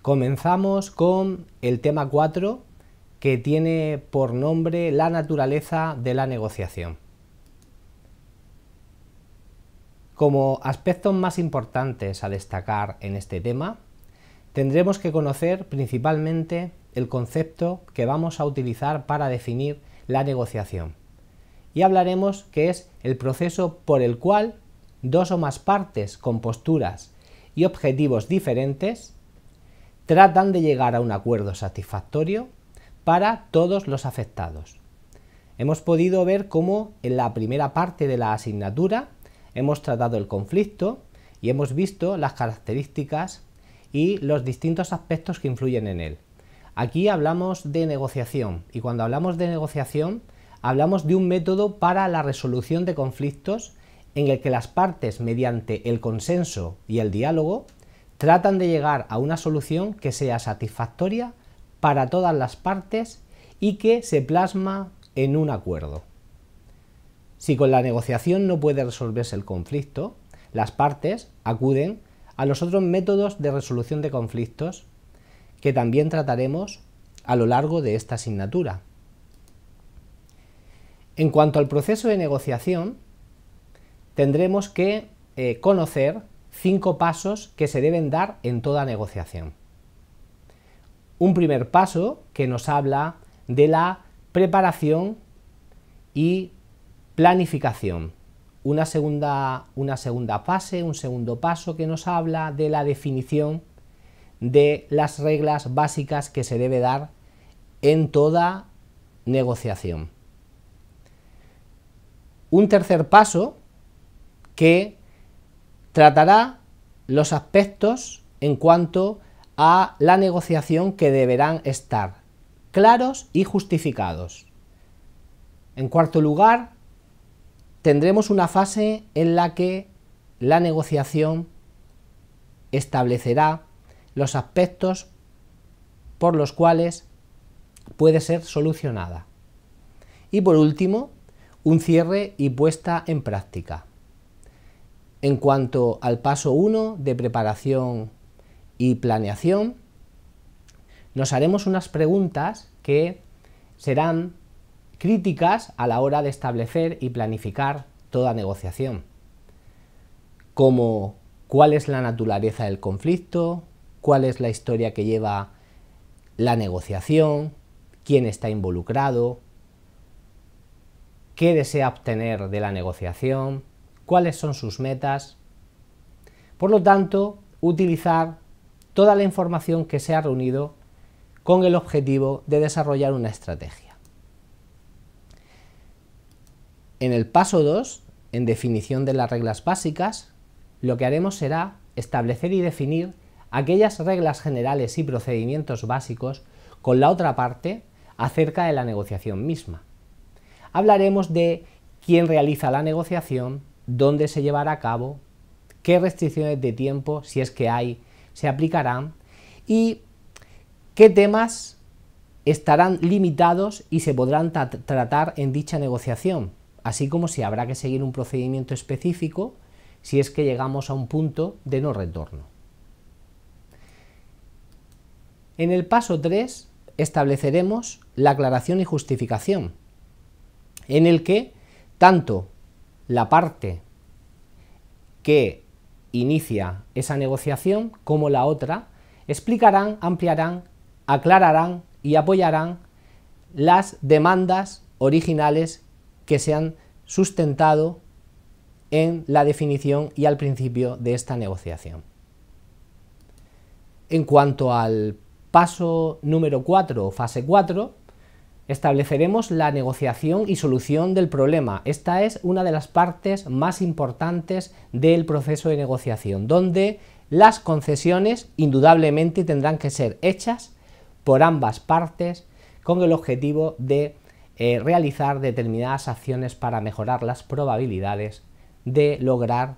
Comenzamos con el tema 4, que tiene por nombre la naturaleza de la negociación. Como aspectos más importantes a destacar en este tema, tendremos que conocer principalmente el concepto que vamos a utilizar para definir la negociación. Y hablaremos que es el proceso por el cual dos o más partes con posturas y objetivos diferentes tratan de llegar a un acuerdo satisfactorio para todos los afectados. Hemos podido ver cómo en la primera parte de la asignatura hemos tratado el conflicto y hemos visto las características y los distintos aspectos que influyen en él. Aquí hablamos de negociación y cuando hablamos de negociación hablamos de un método para la resolución de conflictos en el que las partes, mediante el consenso y el diálogo, tratan de llegar a una solución que sea satisfactoria para todas las partes y que se plasma en un acuerdo. Si con la negociación no puede resolverse el conflicto, las partes acuden a los otros métodos de resolución de conflictos que también trataremos a lo largo de esta asignatura. En cuanto al proceso de negociación, tendremos que conocer 5 pasos que se deben dar en toda negociación. Un primer paso que nos habla de la preparación y planificación. Una segunda fase, un segundo paso que nos habla de la definición de las reglas básicas que se debe dar en toda negociación. Un tercer paso que tratará los aspectos en cuanto a la negociación que deberán estar claros y justificados. En cuarto lugar, tendremos una fase en la que la negociación establecerá los aspectos por los cuales puede ser solucionada. Y por último, un cierre y puesta en práctica. En cuanto al paso 1 de preparación y planeación, nos haremos unas preguntas que serán críticas a la hora de establecer y planificar toda negociación, como cuál es la naturaleza del conflicto, cuál es la historia que lleva la negociación, quién está involucrado, qué desea obtener de la negociación, cuáles son sus metas. Por lo tanto, utilizar toda la información que se ha reunido con el objetivo de desarrollar una estrategia. En el paso 2, en definición de las reglas básicas, lo que haremos será establecer y definir aquellas reglas generales y procedimientos básicos con la otra parte acerca de la negociación misma. Hablaremos de quién realiza la negociación, dónde se llevará a cabo, qué restricciones de tiempo, si es que hay, se aplicarán y qué temas estarán limitados y se podrán tratar en dicha negociación, así como si habrá que seguir un procedimiento específico si es que llegamos a un punto de no retorno. En el paso 3 estableceremos la aclaración y justificación, en el que tanto la parte que inicia esa negociación como la otra explicarán, ampliarán, aclararán y apoyarán las demandas originales que se han sustentado en la definición y al principio de esta negociación. En cuanto al paso número 4 o fase 4, estableceremos la negociación y solución del problema. Esta es una de las partes más importantes del proceso de negociación, donde las concesiones indudablemente tendrán que ser hechas por ambas partes con el objetivo de realizar determinadas acciones para mejorar las probabilidades de lograr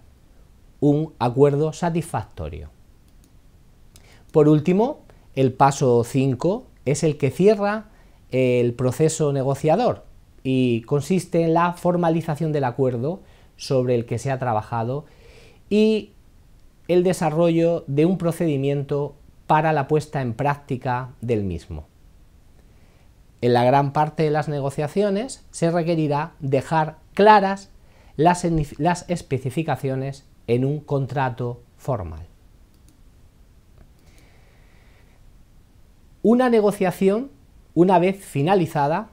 un acuerdo satisfactorio. Por último, el paso 5 es el que cierra el proceso negociador y consiste en la formalización del acuerdo sobre el que se ha trabajado y el desarrollo de un procedimiento para la puesta en práctica del mismo. En la gran parte de las negociaciones se requerirá dejar claras las especificaciones en un contrato formal. Una negociación, una vez finalizada,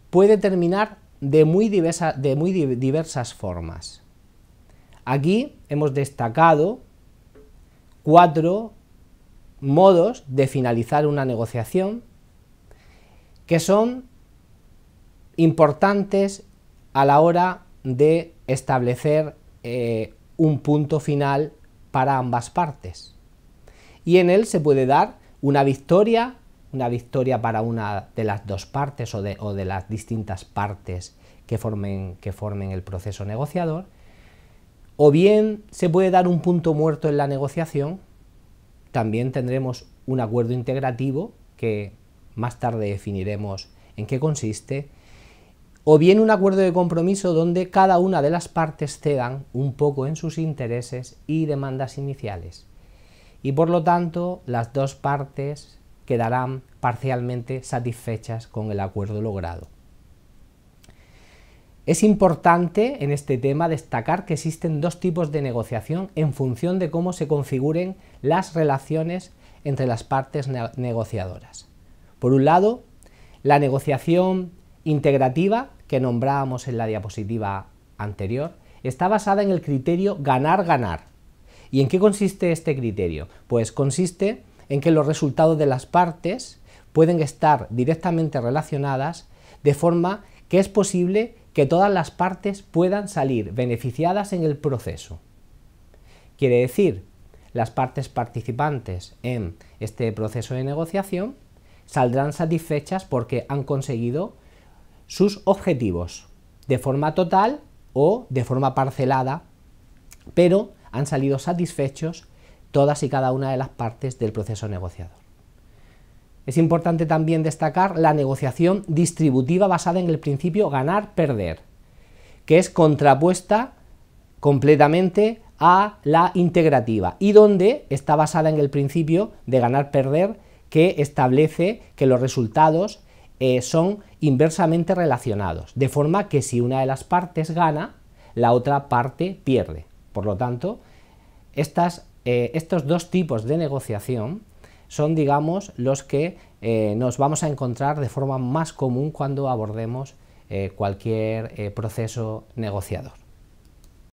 puede terminar de muy diversas formas. Aquí hemos destacado 4 modos de finalizar una negociación que son importantes a la hora de establecer un punto final para ambas partes. Y en él se puede dar una victoria para una de las dos partes o de las distintas partes que formen el proceso negociador, o bien se puede dar un punto muerto en la negociación. También tendremos un acuerdo integrativo, que más tarde definiremos en qué consiste, o bien un acuerdo de compromiso donde cada una de las partes cedan un poco en sus intereses y demandas iniciales, y por lo tanto las dos partes quedarán parcialmente satisfechas con el acuerdo logrado. Es importante en este tema destacar que existen 2 tipos de negociación en función de cómo se configuren las relaciones entre las partes negociadoras. Por un lado, la negociación integrativa, que nombrábamos en la diapositiva anterior, está basada en el criterio ganar-ganar. ¿Y en qué consiste este criterio? Pues consiste en que los resultados de las partes pueden estar directamente relacionadas, de forma que es posible que todas las partes puedan salir beneficiadas en el proceso. Quiere decir, las partes participantes en este proceso de negociación saldrán satisfechas porque han conseguido sus objetivos de forma total o de forma parcelada, pero han salido satisfechos todas y cada una de las partes del proceso negociador. Es importante también destacar la negociación distributiva basada en el principio ganar-perder, que es contrapuesta completamente a la integrativa y donde está basada en el principio de ganar-perder, que establece que los resultados son inversamente relacionados, de forma que si una de las partes gana, la otra parte pierde. Por lo tanto, estos 2 tipos de negociación son, digamos, los que nos vamos a encontrar de forma más común cuando abordemos cualquier proceso negociador.